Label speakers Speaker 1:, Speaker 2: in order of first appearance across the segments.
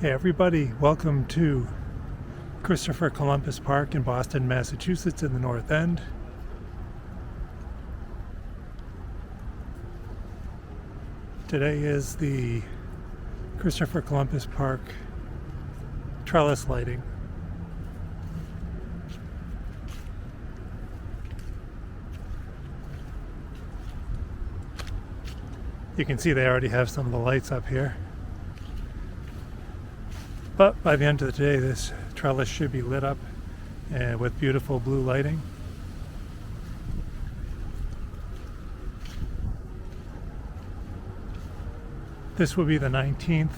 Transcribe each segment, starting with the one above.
Speaker 1: Hey everybody, welcome to Christopher Columbus Park in Boston, Massachusetts in the North End. Today is the Christopher Columbus Park trellis lighting. You can see they already have some of the lights up here. But by the end of the day, this trellis should be lit up with beautiful blue lighting. This will be the 19th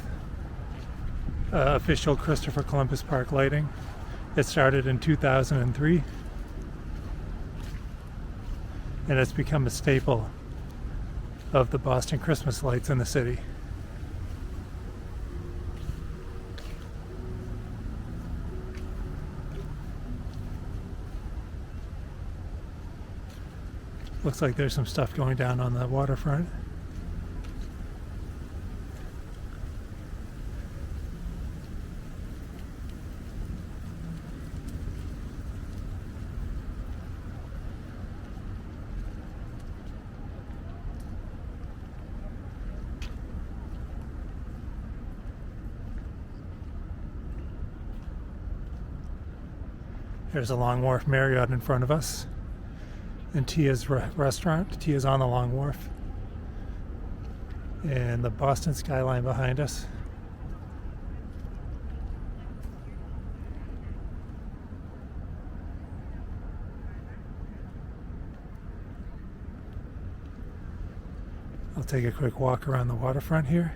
Speaker 1: official Christopher Columbus Park lighting. It started in 2003, and it's become a staple of the Boston Christmas lights in the city. Looks like there's some stuff going down on the waterfront. There's a Long Wharf Marriott in front of us. And Tia's restaurant. Tia's on the Long Wharf. And the Boston skyline behind us. I'll take a quick walk around the waterfront here.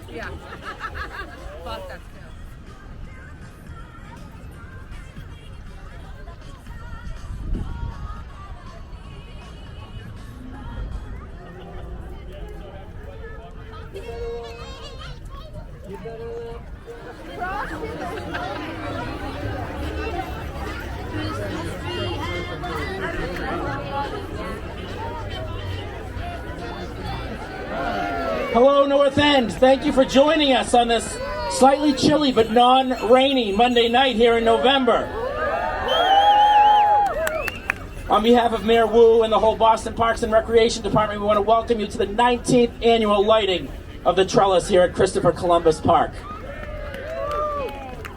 Speaker 2: Yeah. Fuck, that's good.
Speaker 3: Hello, North End. Thank you for joining us on this slightly chilly but non-rainy Monday night here in November. On behalf of Mayor Wu and the whole Boston Parks and Recreation Department, we want to welcome you to the 19th annual lighting of the trellis here at Christopher Columbus Park.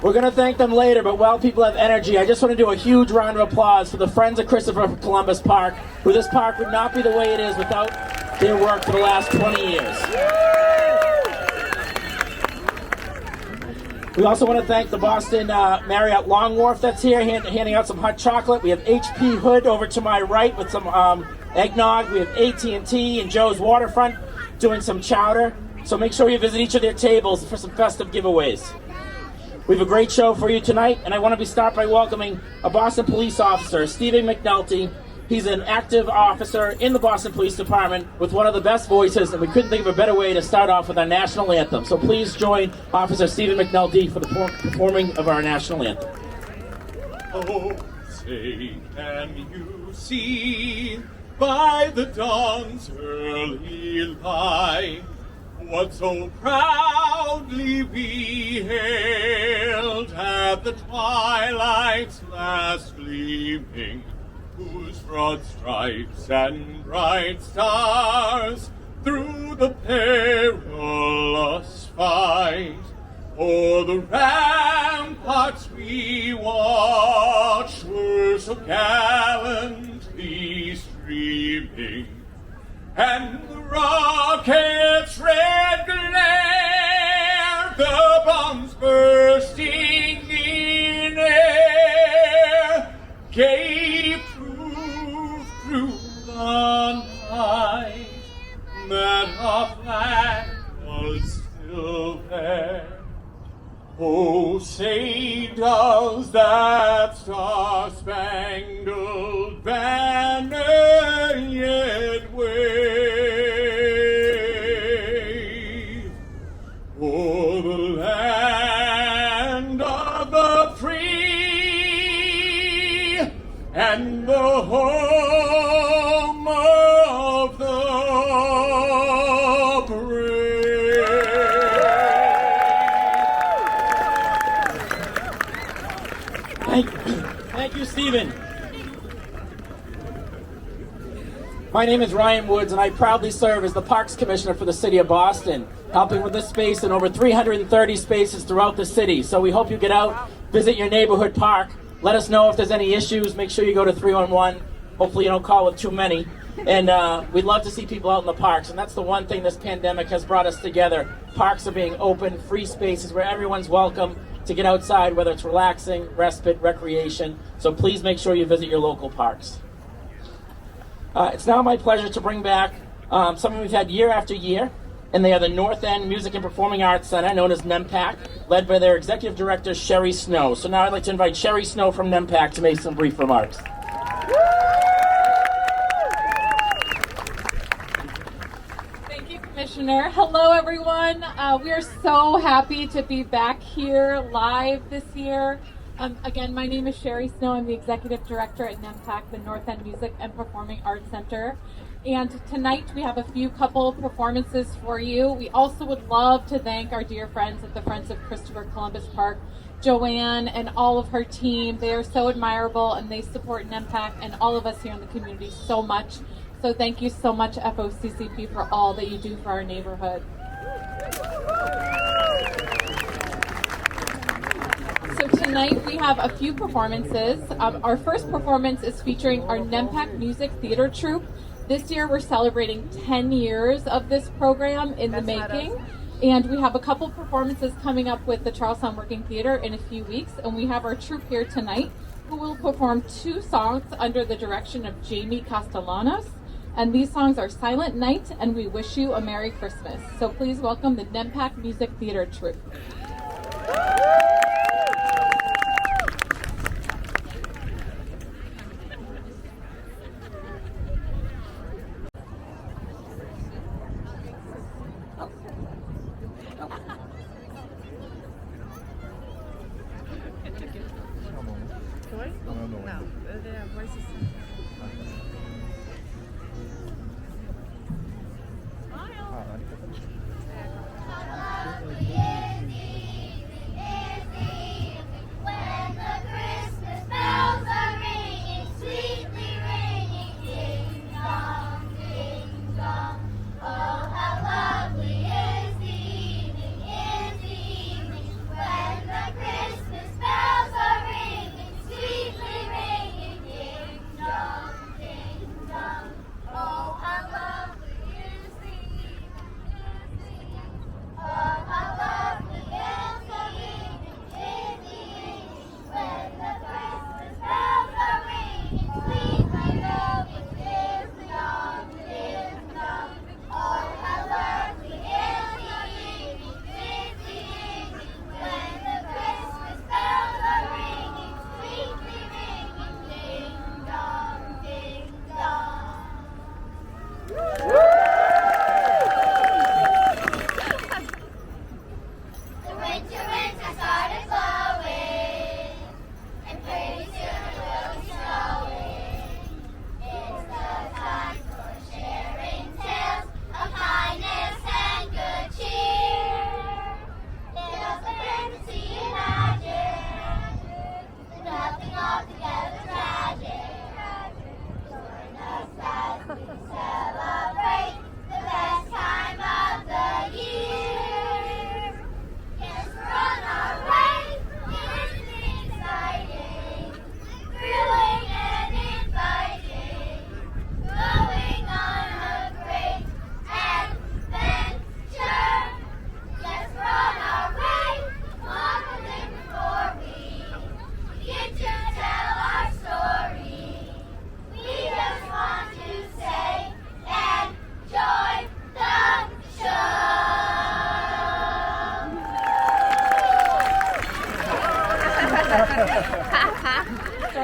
Speaker 3: We're going to thank them later, but while people have energy, I just want to do a huge round of applause for the Friends of Christopher Columbus Park, who this park would not be the way it is without their work for the last 20 years. We also want to thank the Boston Marriott Long Wharf that's here, handing out some hot chocolate. We have HP Hood over to my right with some eggnog. We have AT&T and Joe's Waterfront doing some chowder. So make sure you visit each of their tables for some festive giveaways. We have a great show for you tonight, and I want to start by welcoming a Boston police officer, Stephen McNulty. He's an active officer in the Boston Police Department with one of the best voices, and we couldn't think of a better way to start off with our national anthem. So please join Officer Stephen McNulty for the performing of our national anthem.
Speaker 4: Oh, say, can you see by the dawn's early light what so proudly we hailed at the twilight's last gleaming, whose broad stripes and bright stars through the perilous fight o'er the ramparts we watched were so gallantly streaming, and the rockets flag was still there. Oh, say does that star-spangled banner yet wave o'er the land of the free and the home of the brave.
Speaker 3: Thank you, Stephen. My name is Ryan Woods, and I proudly serve as the Parks Commissioner for the City of Boston, helping with this space in over 330 spaces throughout the city. So we hope you get out, visit your neighborhood park, let us know if there's any issues, make sure you go to 311. Hopefully you don't call with too many. And we'd love to see people out in the parks, and that's the one thing this pandemic has brought us together. Parks are being open, free spaces where everyone's welcome to get outside, whether it's relaxing, respite, recreation. So please make sure you visit your local parks. It's now my pleasure to bring back something we've had year after year, and they are the North End Music and Performing Arts Center, known as NEMPAC, led by their Executive Director, Sherry Snow. So now I'd like to invite Sherry Snow from NEMPAC to make some brief remarks.
Speaker 5: Thank you, Commissioner. Hello, everyone. We are so happy to be back here live this year. Again, my name is Sherry Snow. I'm the Executive Director at NEMPAC, the North End Music and Performing Arts Center. And tonight we have a few couple performances for you. We also would love to thank our dear friends at the Friends of Christopher Columbus Park, Joanne and all of her team. They are so admirable, and they support NEMPAC and all of us here in the community so much. So thank you so much, FOCCP, for all that you do for our neighborhood. So tonight we have a few performances. Our first performance is featuring our NEMPAC Music Theater Troupe. This year we're celebrating 10 years of this program in the making. And we have a couple performances coming up with the Charlestown Working Theater in a few weeks. And we have our troupe here tonight who will perform 2 songs under the direction of Jamie Castellanos. And these songs are Silent Night and We Wish You a Merry Christmas. So please welcome the NEMPAC Music Theater Troupe.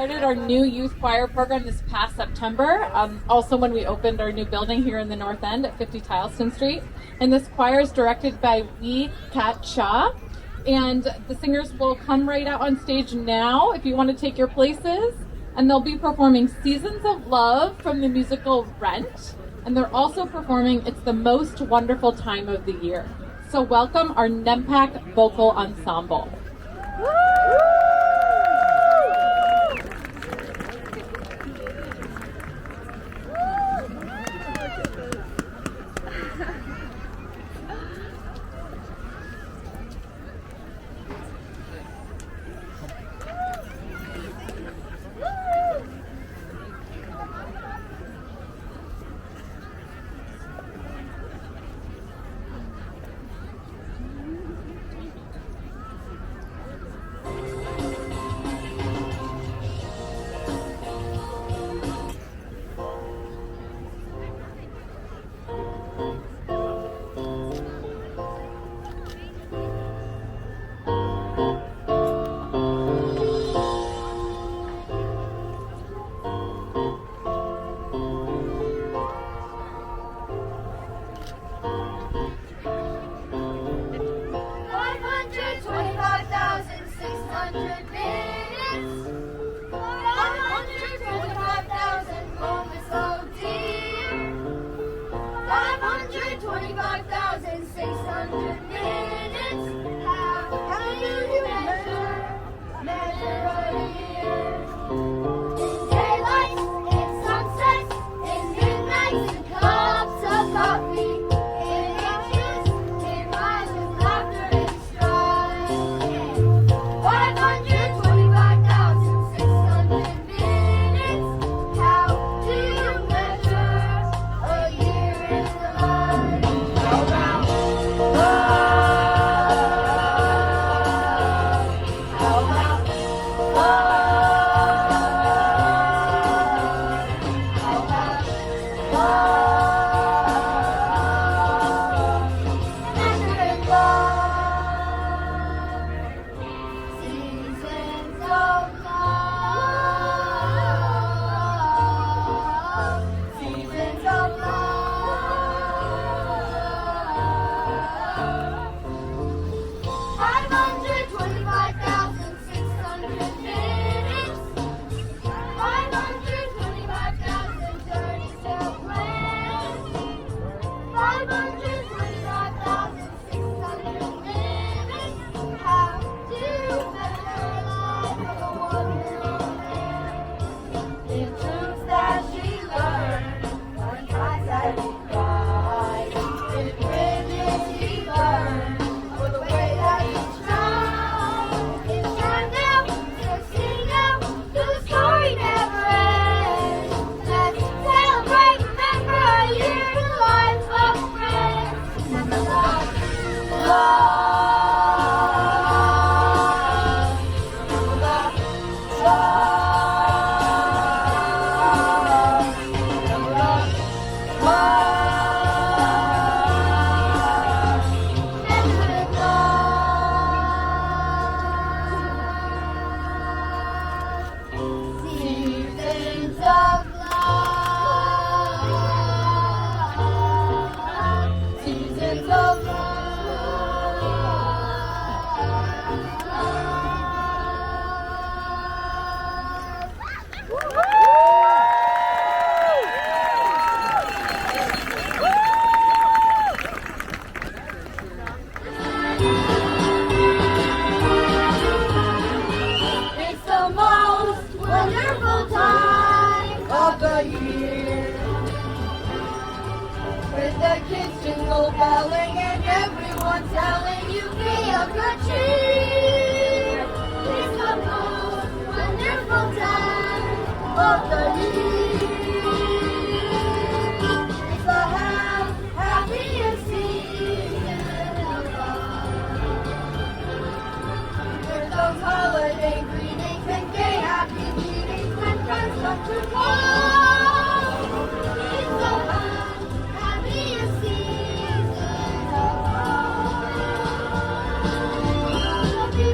Speaker 5: started our new youth choir program this past September, also when we opened our new building here in the North End at 50 Tileston Street. And this choir is directed by Wee Kat Shah. And the singers will come right out on stage now if you want to take your places. And they'll be performing Seasons of Love from the musical Rent. And they're also performing It's the Most Wonderful Time of the Year. So welcome our NEMPAC Vocal Ensemble.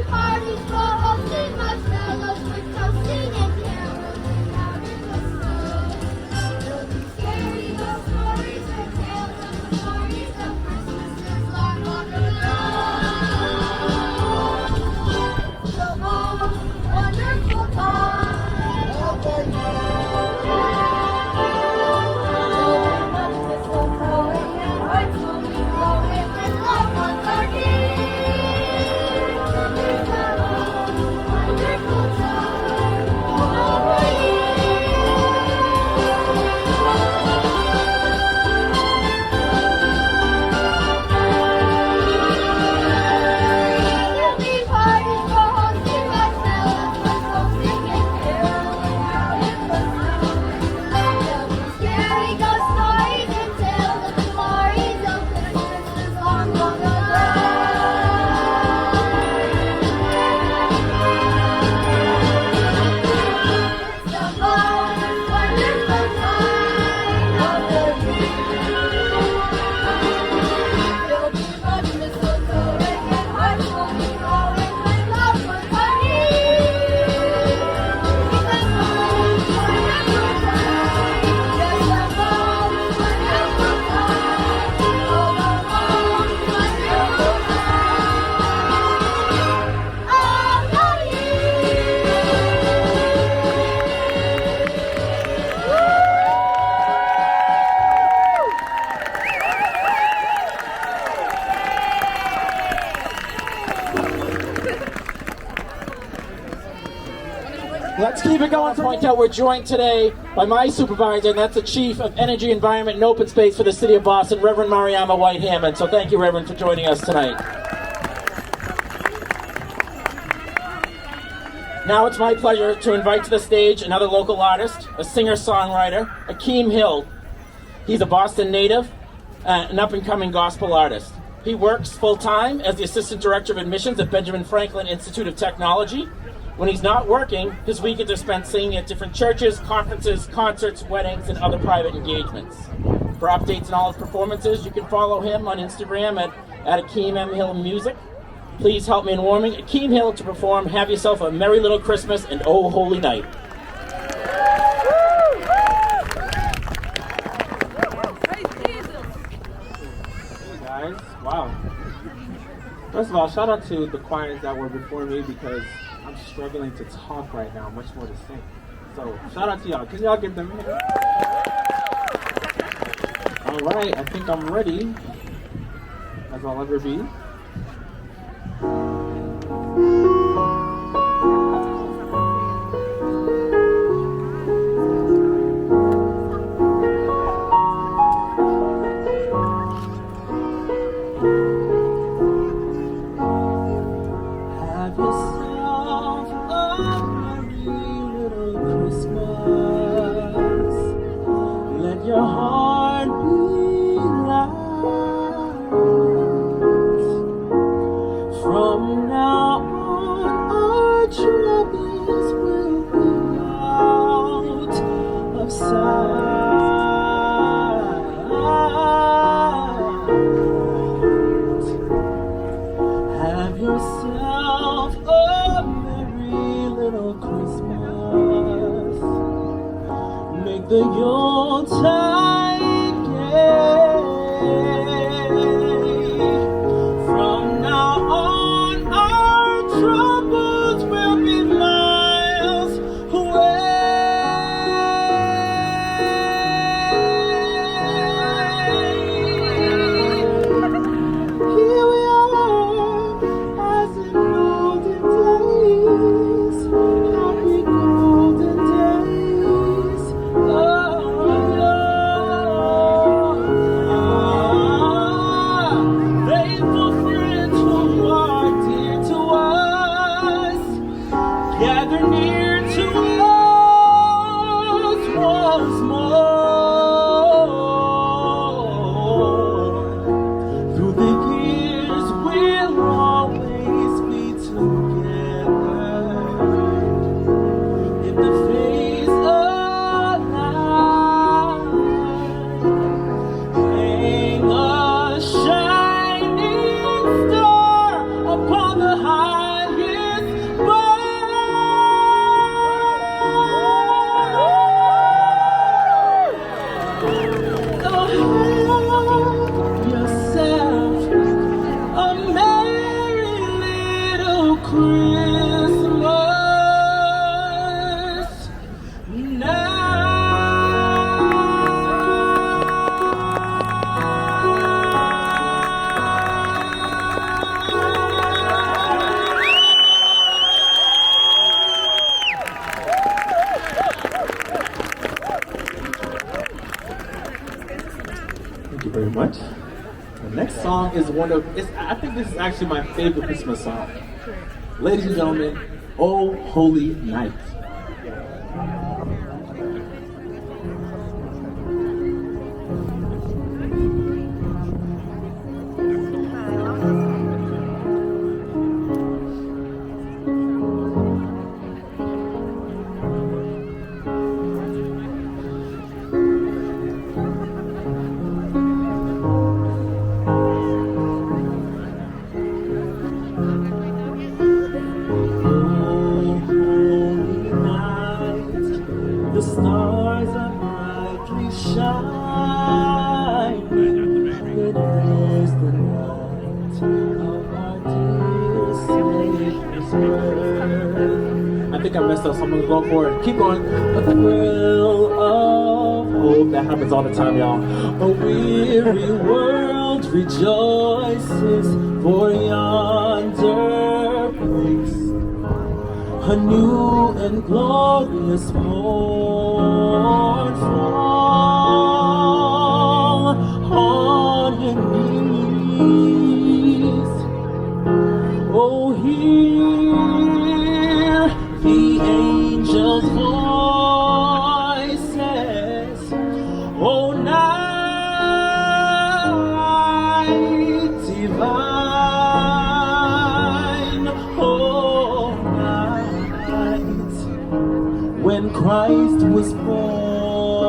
Speaker 6: Parties for hosting marshmallows with toasting and carol.
Speaker 3: Let's keep it going. Point out we're joined today by my supervisor, and that's the Chief of Energy, Environment, and Open Space for the City of Boston, Reverend Mariama White-Hammond. So thank you, Reverend, for joining us tonight. Now it's my pleasure to invite to the stage another local artist, a singer-songwriter, Akeem Hill. He's a Boston native, an up-and-coming gospel artist. He works full-time as the Assistant Director of Admissions at Benjamin Franklin Institute of Technology. When he's not working, his weekends are spent singing at different churches, conferences, concerts, weddings, and other private engagements. For updates on all his performances, you can follow him on Instagram at Akeem M. Hill Music. Please help me in warming Akeem Hill to perform Have Yourself a Merry Little Christmas and Oh Holy Night.
Speaker 2: Hey,
Speaker 6: guys, wow. First of all, shout out to the choirs that were before me because I'm struggling to talk right now, much more to sing. So, shout out to y'all. Can y'all give them a minute? All right, I think I'm ready, as I'll ever be.
Speaker 7: The Yuletide gay. From now on, our troubles will be miles away. Here we are, as in olden days, happy golden days. Faithful friends who are dear to us, gather near to us once more. Through the years we'll always be together. If the phase of hang a shining star upon the highest bough. Oh, have yourself a merry little Christmas now.
Speaker 6: Thank you very much. The next song is I think this is actually my favorite Christmas song. Ladies and gentlemen, Oh Holy Night. The stars are brightly shining. It is the night of our dear Savior's birth. I think I messed up, so I'm gonna go for it. Keep going. A thrill of hope. That happens all the time, y'all. A weary world rejoices, for yonder breaks a
Speaker 7: a new and glorious morn. Fall on your knees. Oh, hear the angels' voices. Oh, night divine. Oh, night when Christ was born.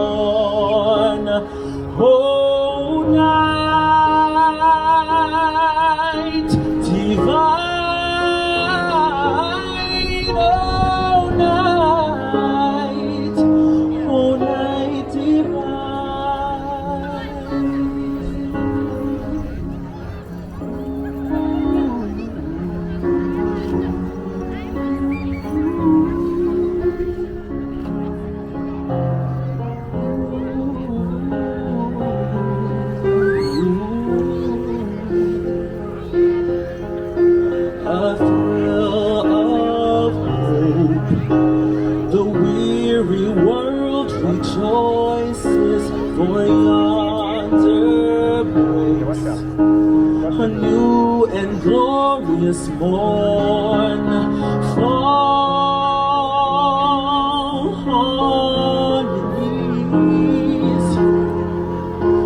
Speaker 7: Oh, night divine. Oh, night. Oh, night a thrill of hope. The weary world rejoices, for yonder breaks a new and glorious morn. Fall on your knees.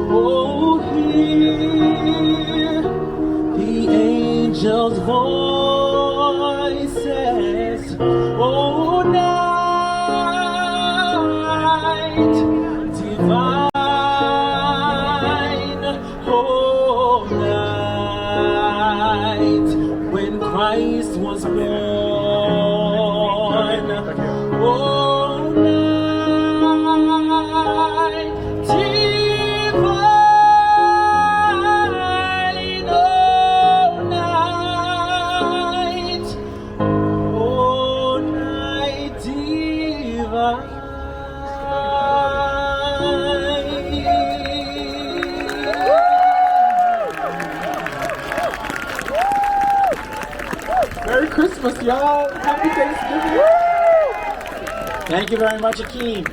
Speaker 7: Oh, hear the angels' voices. Oh, night divine. Oh, night when Christ was born. Oh, night divine. Oh, night. Oh, night divine. Merry Christmas, y'all. Happy Thanksgiving.
Speaker 3: Thank you very much, Akeem.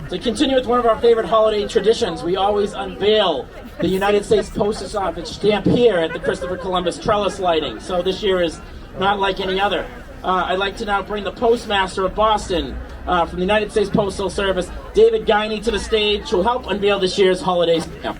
Speaker 3: To continue with one of our favorite holiday traditions, we always unveil the United States Postal Office stamp here at the Christopher Columbus Trellis lighting. So this year is not like any other. I'd like to now bring the Postmaster of Boston from the United States Postal Service, David Guiney, to the stage to help unveil this year's holiday stamp.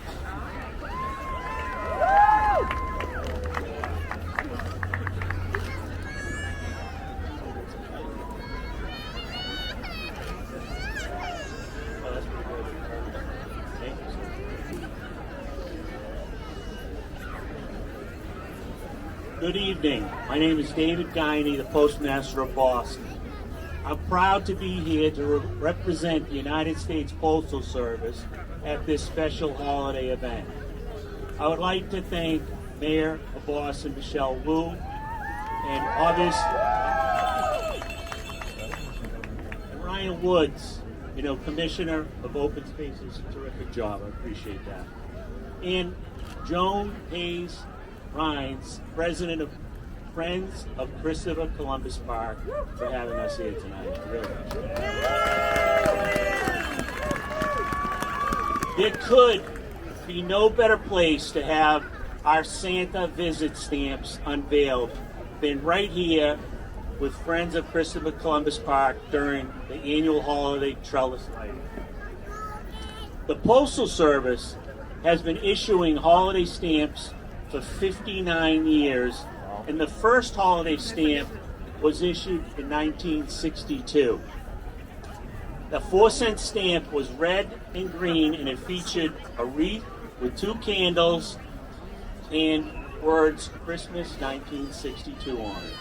Speaker 8: Good evening. My name is David Guiney, the Postmaster of Boston. I'm proud to be here to represent the United States Postal Service at this special holiday event. I would like to thank Mayor of Boston, Michelle Wu, and others, and Ryan Woods, Commissioner of Open Spaces, a terrific job. I appreciate that. And Joan Hayes Rhines, President of Friends of Christopher Columbus Park, for having us here tonight. Really. There could be no better place to have our Santa visit stamps unveiled than right here with Friends of Christopher Columbus Park during the annual holiday trellis lighting. The Postal Service has been issuing holiday stamps for 59 years, and the first holiday stamp was issued in 1962. The 4-cent stamp was red and green, and it featured a wreath with 2 candles and words Christmas 1962 on it.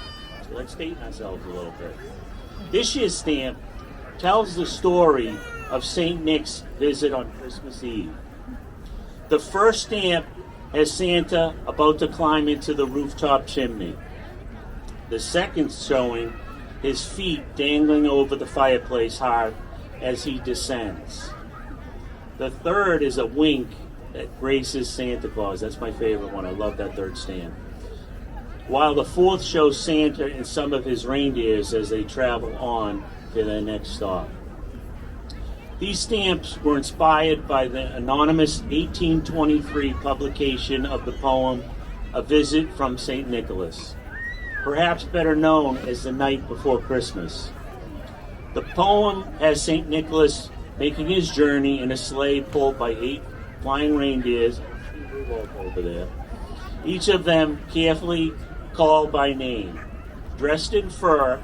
Speaker 8: So let's date ourselves a little bit. This year's stamp tells the story of St. Nick's visit on Christmas Eve. The first stamp has Santa about to climb into the rooftop chimney. The second showing his feet dangling over the fireplace hearth as he descends. The third is a wink that graces Santa Claus. That's my favorite one. I love that third stamp. while the fourth shows Santa and some of his reindeers as they travel on to their next stop. These stamps were inspired by the anonymous 1823 publication of the poem A Visit from St. Nicholas, perhaps better known as The Night Before Christmas. The poem has St. Nicholas making his journey in a sleigh pulled by 8 flying reindeers over there, each of them carefully called by name, dressed in fur,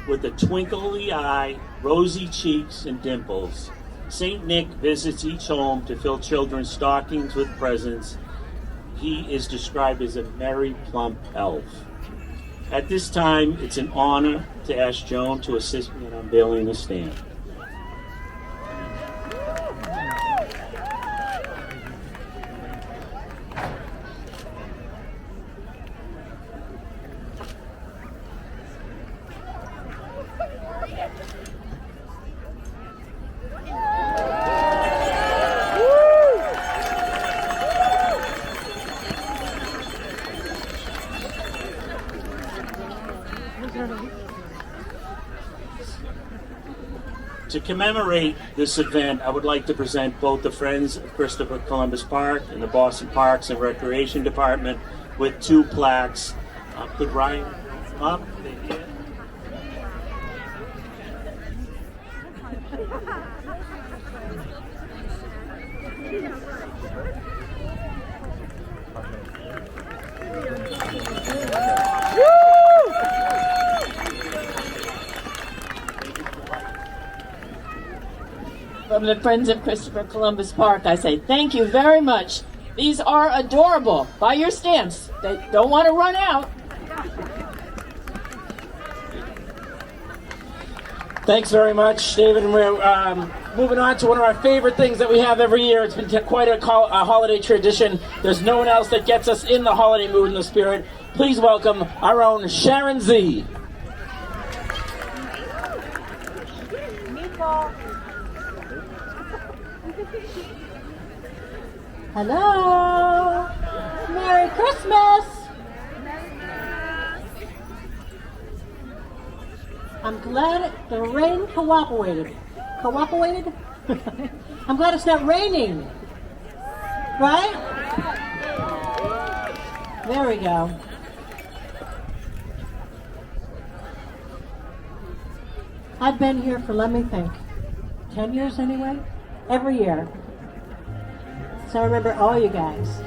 Speaker 8: with a twinkly eye, rosy cheeks, and dimples. St. Nick visits each home to fill children's stockings with presents. He is described as a merry, plump elf. At this time, it's an honor to ask Joan to assist me in unveiling the stamp. To commemorate this event, I would like to present both the Friends of Christopher Columbus Park and the Boston Parks and Recreation Department with 2 plaques. Could Ryan come up?
Speaker 9: From the Friends of Christopher Columbus Park, I say thank you very much. These are adorable. Buy your stamps. They don't want to run out.
Speaker 3: Thanks very much, David. And we're moving on to one of our favorite things that we have every year. It's been quite a holiday tradition. There's no one else that gets us in the holiday mood and the spirit. Please welcome our own Sharon Zee.
Speaker 9: Hello. Merry Christmas. I'm glad the rain cooperated. Cooperated? I'm glad it's not raining. Right? There we go. I've been here for, let me think, 10 years anyway? Every year. So I remember all you guys.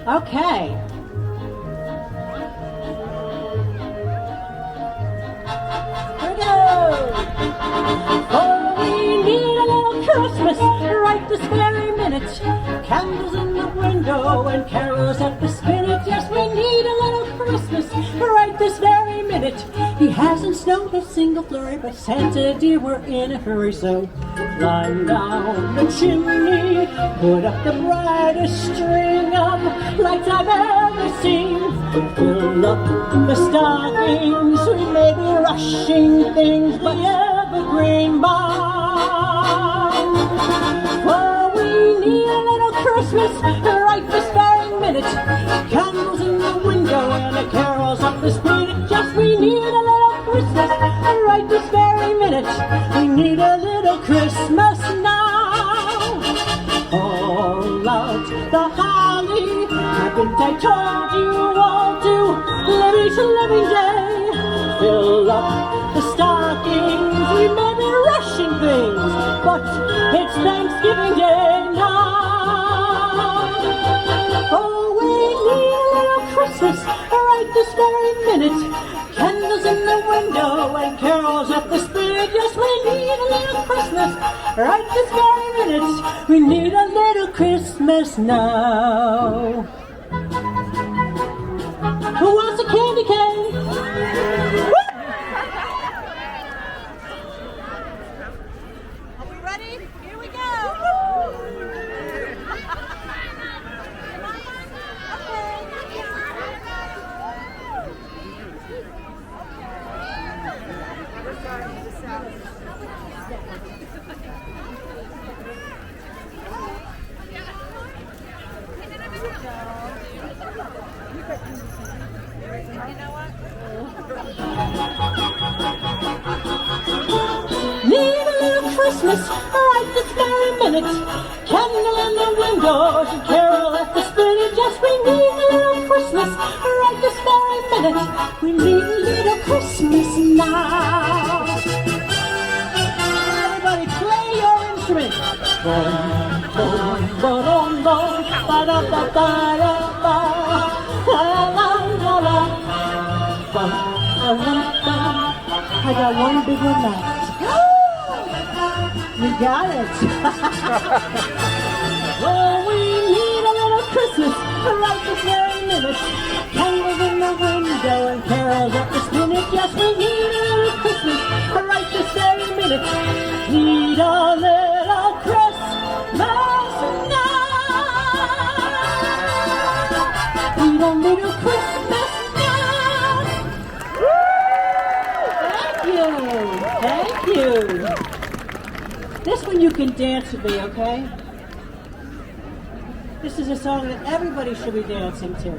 Speaker 9: Okay. Here we go. Oh, we need a little Christmas right this very minute. Candles in the window and carols at the spinet. Yes, we need a little Christmas right this very minute. He hasn't snowed a single flurry, but Santa dear, we're in a hurry. So climb down the chimney, put up the brightest string of lights I've ever seen. Fill up the stockings, we may be rushing things by evergreen barn. For we need a little Christmas right this very minute. Candles in the window and the carols up the spinet. Just we need a little Christmas right this very minute. We need a little Christmas now. All out the holly, haven't I told you all to live each living day? Fill up the stockings, we may be rushing things, but it's Thanksgiving Day now. Oh, we need a little Christmas right this very minute. Candles in the window and carols at the spinet. Yes, we need a little Christmas right this very minute. We need a little Christmas now. Who wants a candy cane? Woo!
Speaker 2: Are we ready? Here we go.
Speaker 9: Christmas right this very minute. Candle in the windows and carol at the spinet. Yes, we need a little Christmas right this very minute. We need a little Christmas now. Everybody play your instrument. I got one big one left. You got it. Oh, we need a little Christmas right this very minute. Candles in the window and carols at the spinet. Yes, we need a little Christmas right this very minute. Need a little Christmas now. Need a little Christmas now. Thank you. This one you can dance with me, okay? This is a song that everybody should be dancing to.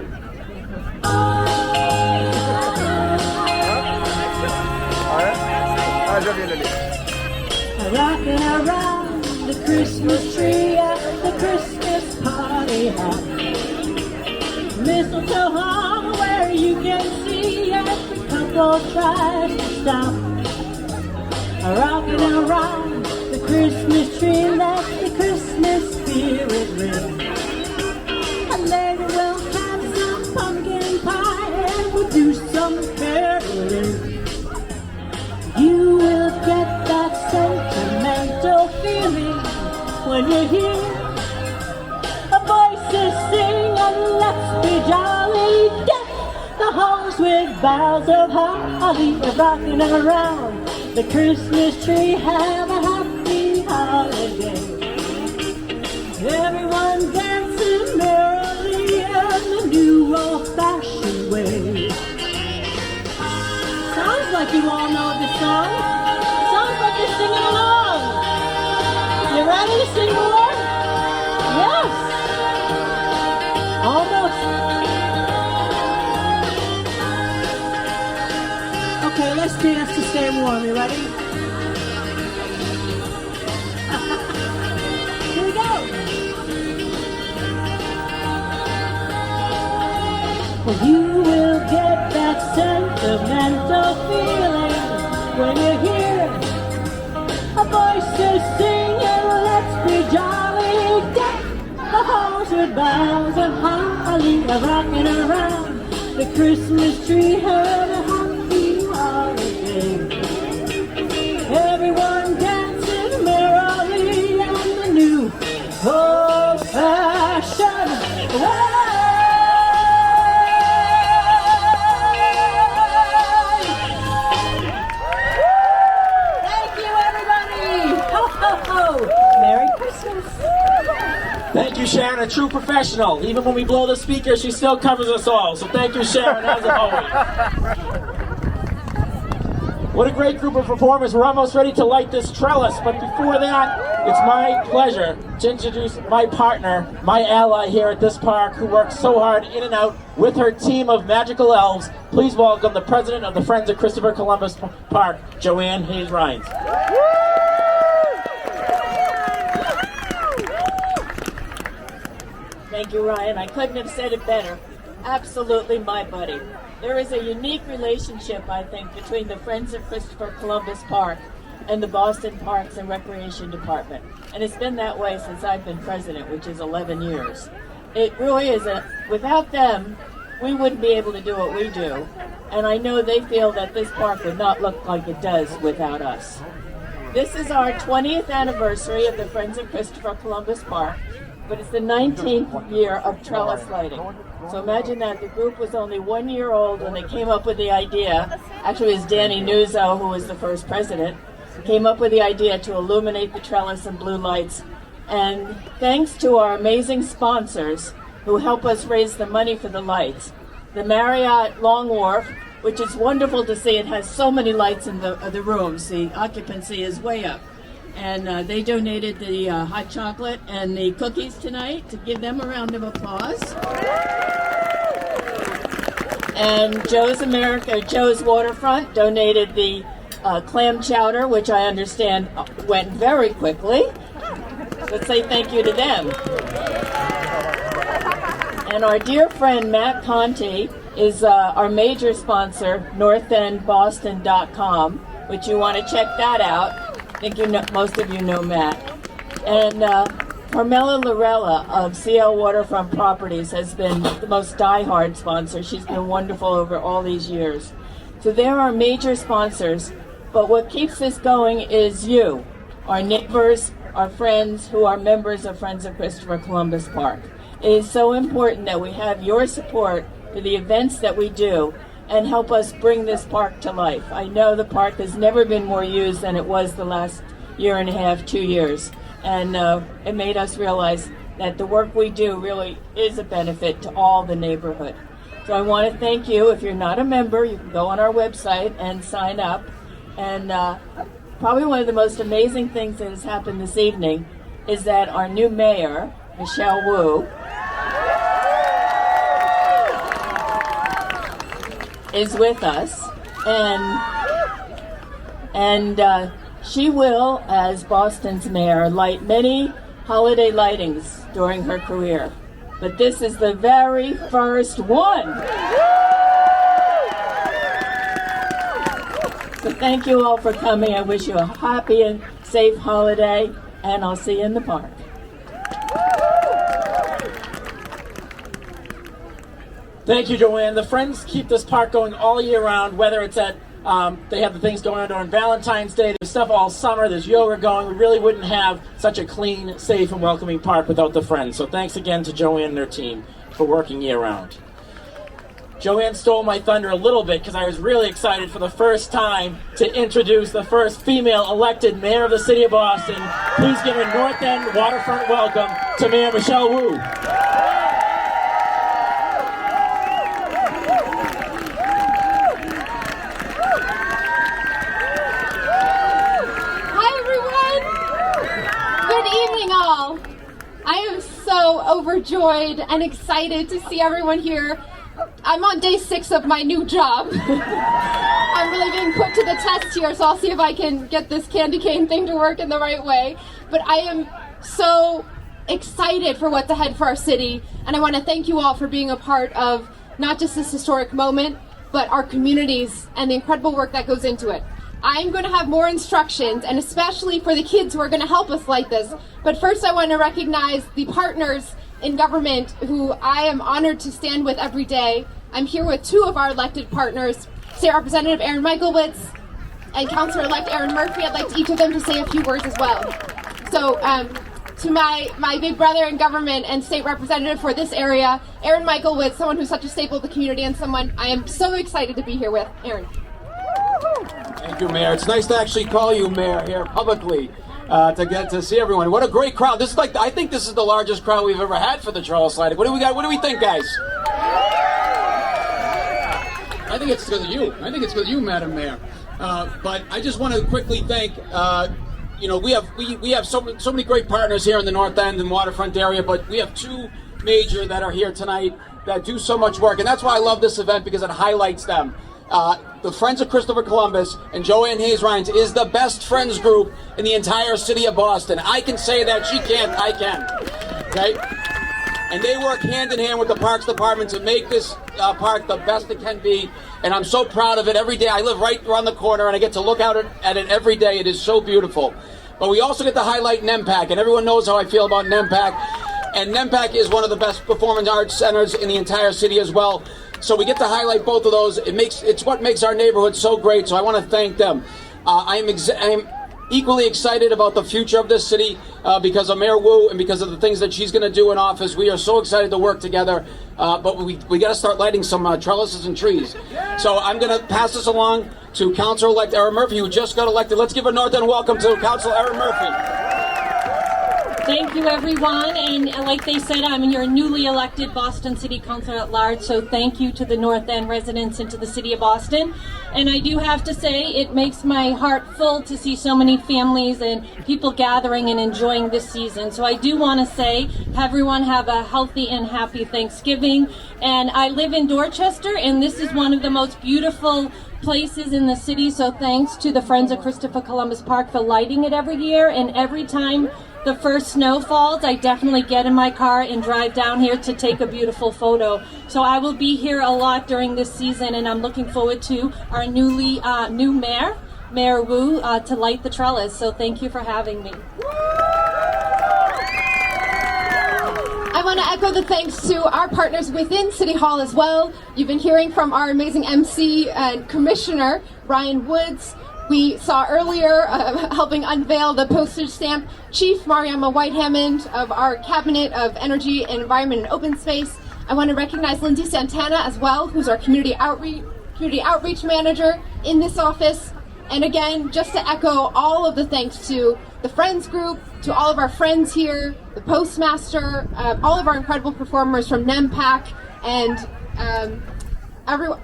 Speaker 9: Rocking around the Christmas tree at the Christmas party hop. Mistletoe hung where you can see every couple tries to stop. Rocking around the Christmas tree, let the Christmas spirit ring. And later we'll have some pumpkin pie and we'll do some caroling. You will get that sentimental feeling when you hear a voices sing and let's be jolly. Deck the halls with boughs of holly, rocking around the Christmas tree. Have a happy holiday. Everyone dancing merrily in the new old-fashioned way. Sounds like you all know this song. Sounds like you're singing along. You ready to sing along? Yes. Almost. Okay, let's dance to stay warm. You ready? Here we go. Well, you will get that sentimental feeling when you hear a voice sing and let's be jolly. Deck the halls with boughs of holly, rocking around the Christmas tree. Have a happy holiday. Everyone dancing merrily in the new old-fashioned way. Merry Christmas.
Speaker 3: Thank you, Sharon, a true professional. Even when we blow the speaker, she still covers us all. So thank you, Sharon, as always. What a great group of performers. We're almost ready to light this trellis, but before that, it's my pleasure to introduce my partner, my ally here at this park, who works so hard in and out with her team of magical elves. Please welcome the president of the Friends of Christopher Columbus Park, Joanne Hayes-Rhines.
Speaker 10: Thank you, Ryan. I couldn't have said it better. Absolutely my buddy. There is a unique relationship, I think, between the Friends of Christopher Columbus Park and the Boston Parks and Recreation Department. And it's been that way since I've been president, which is 11 years. It really is without them, we wouldn't be able to do what we do. And I know they feel that this park would not look like it does without us. This is our 20th anniversary of the Friends of Christopher Columbus Park, but it's the 19th year of trellis lighting. So imagine that the group was only 1 year old when they came up with the idea. Actually, it was Danny Nuzzo, who was the first president, came up with the idea to illuminate the trellis in blue lights. And thanks to our amazing sponsors who help us raise the money for the lights, the Marriott Long Wharf, which is wonderful to see. It has so many lights in the rooms. The occupancy is way up. And they donated the hot chocolate and the cookies tonight, to give them a round of applause. And Joe's Waterfront donated the clam chowder, which I understand went very quickly. Let's say thank you to them. And our dear friend Matt Conti is our major sponsor, northendboston.com, which you want to check that out. I think most of you know Matt. And Carmela Lorella of CL Waterfront Properties has been the most diehard sponsor. She's been wonderful over all these years. So there are major sponsors, but what keeps this going is you, our neighbors, our friends who are members of Friends of Christopher Columbus Park. It is so important that we have your support for the events that we do and help us bring this park to life. I know the park has never been more used than it was the last year and a half, 2 years. And it made us realize that the work we do really is a benefit to all the neighborhood. So I want to thank you. If you're not a member, you can go on our website and sign up. And probably one of the most amazing things that has happened this evening is that our new mayor, Michelle Wu, is with us, and she will, as Boston's mayor, light many holiday lightings during her career. But this is the very first one. So thank you all for coming. I wish you a happy and safe holiday, and I'll see you in the park.
Speaker 3: Thank you, Joanne. The Friends keep this park going all year round, whether it's at, they have the things going on during Valentine's Day, there's stuff all summer, there's yoga going. We really wouldn't have such a clean, safe, and welcoming park without the Friends. So thanks again to Joanne and their team for working year round. Joanne stole my thunder a little bit because I was really excited for the first time to introduce the first female elected mayor of the city of Boston. Please give a North End waterfront welcome to Mayor Michelle Wu.
Speaker 2: I am so overjoyed and excited to see everyone here. I'm on day 6 of my new job. I'm really being put to the test here, so I'll see if I can get this candy cane thing to work in the right way. But I am so excited for what's ahead for our city, and I want to thank you all for being a part of not just this historic moment, but our communities and the incredible work that goes into it. I'm going to have more instructions, and especially for the kids who are going to help us like this. But first I want to recognize the partners in government who I am honored to stand with every day. I'm here with 2 of our elected partners, State Representative Erin Michaelwitz and Councilor-elect Erin Murphy. I'd like each of them to say a few words as well. So to my big brother in government and state representative for this area, Erin Michaelwitz, someone who's such a staple of the community and someone I am so excited to be here with. Erin.
Speaker 11: Thank you, Mayor. It's nice to actually call you Mayor here publicly to get to see everyone. What a great crowd. This is I think this is the largest crowd we've ever had for the Trellis lighting. What do we got? What do we think, guys? I think it's because of you. I think it's because of you, Madam Mayor. But I just want to quickly thank, we have so many great partners here in the North End and waterfront area, but we have 2 major that are here tonight that do so much work. And that's why I love this event, because it highlights them. The Friends of Christopher Columbus and Joanne Hayes-Rhines is the best friends group in the entire city of Boston. I can say that, she can't, I can. Okay? And they work hand in hand with the Parks Department to make this park the best it can be. And I'm so proud of it every day. I live right around the corner and I get to look out at it every day. It is so beautiful. But we also get to highlight NEMPAC, and everyone knows how I feel about NEMPAC. And NEMPAC is one of the best performing arts centers in the entire city as well. So we get to highlight both of those. It's what makes our neighborhood so great. So I want to thank them. I am equally excited about the future of this city because of Mayor Wu and because of the things that she's going to do in office. We are so excited to work together. But we got to start lighting some trellises and trees. So I'm going to pass this along to Councilor-elect Erin Murphy, who just got elected. Let's give a North End welcome to Councilor Erin Murphy.
Speaker 12: Thank you, everyone, and like they said, I'm your newly elected Boston City Councilor at large, so thank you to the North End residents and to the City of Boston. And I do have to say, it makes my heart full to see so many families and people gathering and enjoying this season. So I do want to say, everyone have a healthy and happy Thanksgiving. And I live in Dorchester, and this is one of the most beautiful places in the city, so thanks to the Friends of Christopher Columbus Park for lighting it every year. And every time the first snow falls, I definitely get in my car and drive down here to take a beautiful photo. So I will be here a lot during this season, and I'm looking forward to our new mayor, Mayor Wu, to light the trellis. So thank you for having me.
Speaker 2: I want to echo the thanks to our partners within City Hall as well. You've been hearing from our amazing MC and Commissioner, Ryan Woods. We saw earlier helping unveil the postage stamp, Chief Mariama White-Hammond of our Cabinet of Energy, Environment, and Open Space. I want to recognize Lindsay Santana as well, who's our community outreach manager in this office. And again, just to echo all of the thanks to the Friends group, to all of our friends here, the Postmaster, all of our incredible performers from NEMPAC, and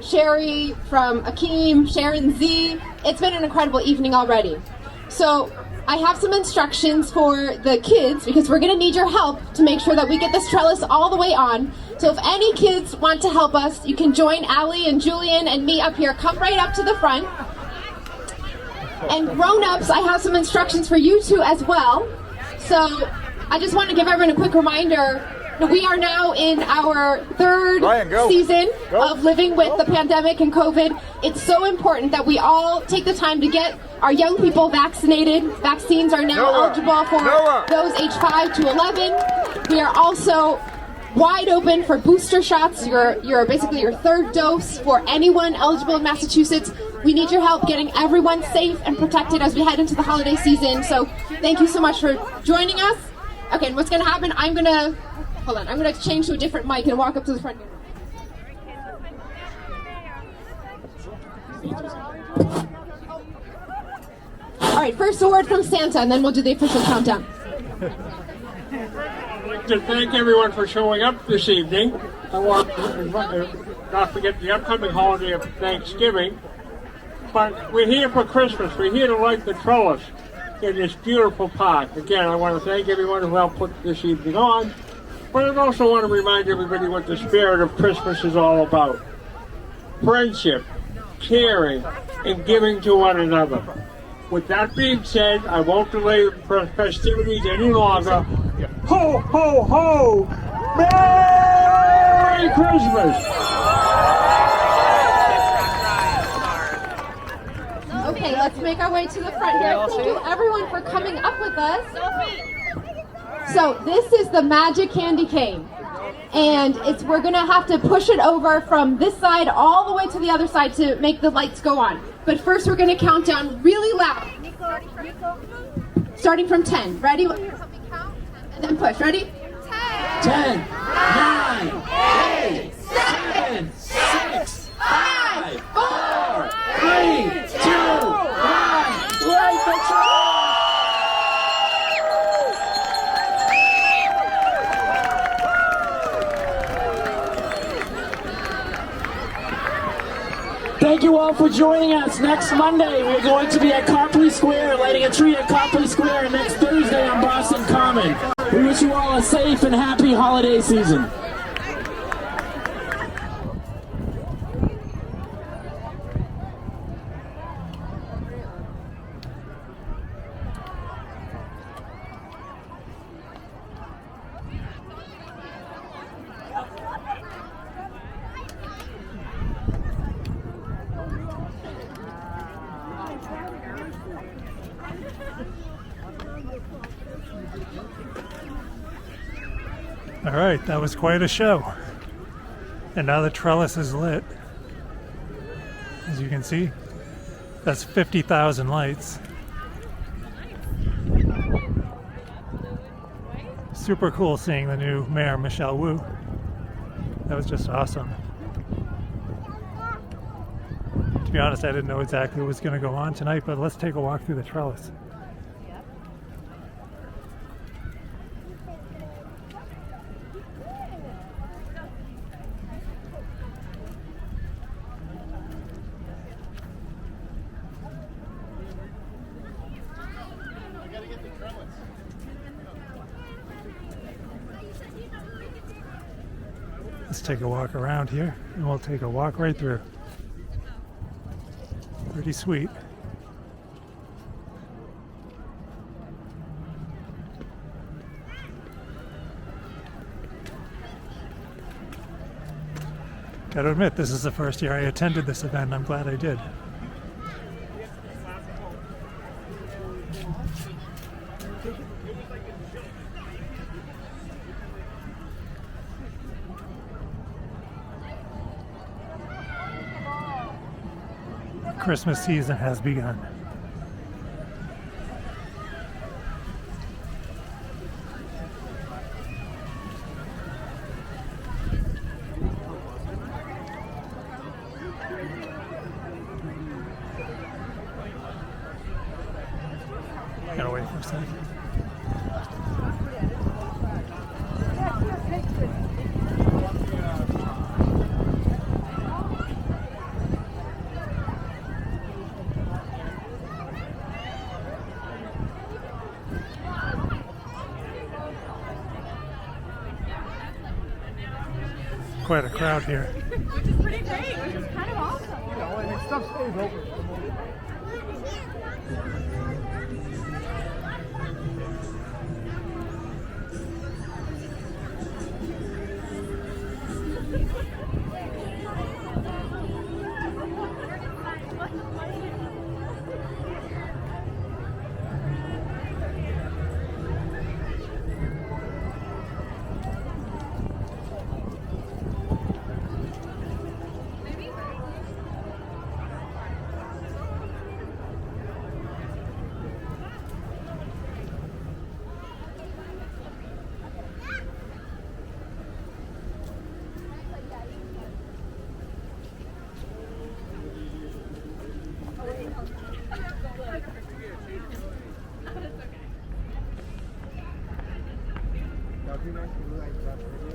Speaker 2: Sherry from Akeem, Sharon Zee. It's been an incredible evening already. So I have some instructions for the kids, because we're gonna need your help to make sure that we get this trellis all the way on. So if any kids want to help us, you can join Allie and Julian and me up here. Come right up to the front. And grown-ups, I have some instructions for you two as well. So I just want to give everyone a quick reminder. We are now in our third season of living with the pandemic and COVID. It's so important that we all take the time to get our young people vaccinated. Vaccines are now eligible for those age 5 to 11. We are also wide open for booster shots. You're basically your third dose for anyone eligible in Massachusetts. We need your help getting everyone safe and protected as we head into the holiday season. So thank you so much for joining us. Okay, and what's going to happen, I'm going to change to a different mic and walk up to the front. All right, first a word from Santa, and then we'll do the official countdown.
Speaker 13: I'd like to thank everyone for showing up this evening. I want to not forget the upcoming holiday of Thanksgiving. But we're here for Christmas. We're here to light the trellis in this beautiful park. Again, I want to thank everyone who helped put this evening on. But I also want to remind everybody what the spirit of Christmas is all about. Friendship, caring, and giving to one another. With that being said, I won't delay the festivities any longer. Ho, ho, ho! Merry Christmas!
Speaker 2: Okay, let's make our way to the front here. Thank you everyone for coming up with us. So this is the magic candy cane. And we're gonna have to push it over from this side all the way to the other side to make the lights go on. But first we're gonna count down really loud. Starting from 10. Ready? And then push. Ready?
Speaker 7: 10, 9, 8, 7, 6, 5, 4, 3, 2, 1. Light the trellis! Thank you all for joining us. Next Monday, we're going to be at Copley Square, lighting a tree at Copley Square, and next Thursday on Boston Common. We wish you all a safe and happy holiday season.
Speaker 1: All right, that was quite a show. And now the trellis is lit. As you can see, that's 50,000 lights. Super cool seeing the new mayor, Michelle Wu. That was just awesome. To be honest, I didn't know exactly what was going to go on tonight, but let's take a walk through the trellis. Let's take a walk around here, and we'll take a walk right through. Pretty sweet. Gotta admit, this is the first year I attended this event. I'm glad I did. Christmas season has begun. Gotta wait for a second. Quite a crowd here.
Speaker 14: Which is pretty great, which is kind of awesome. You know, and stuff stays open.
Speaker 15: That'd be nice to do like that video.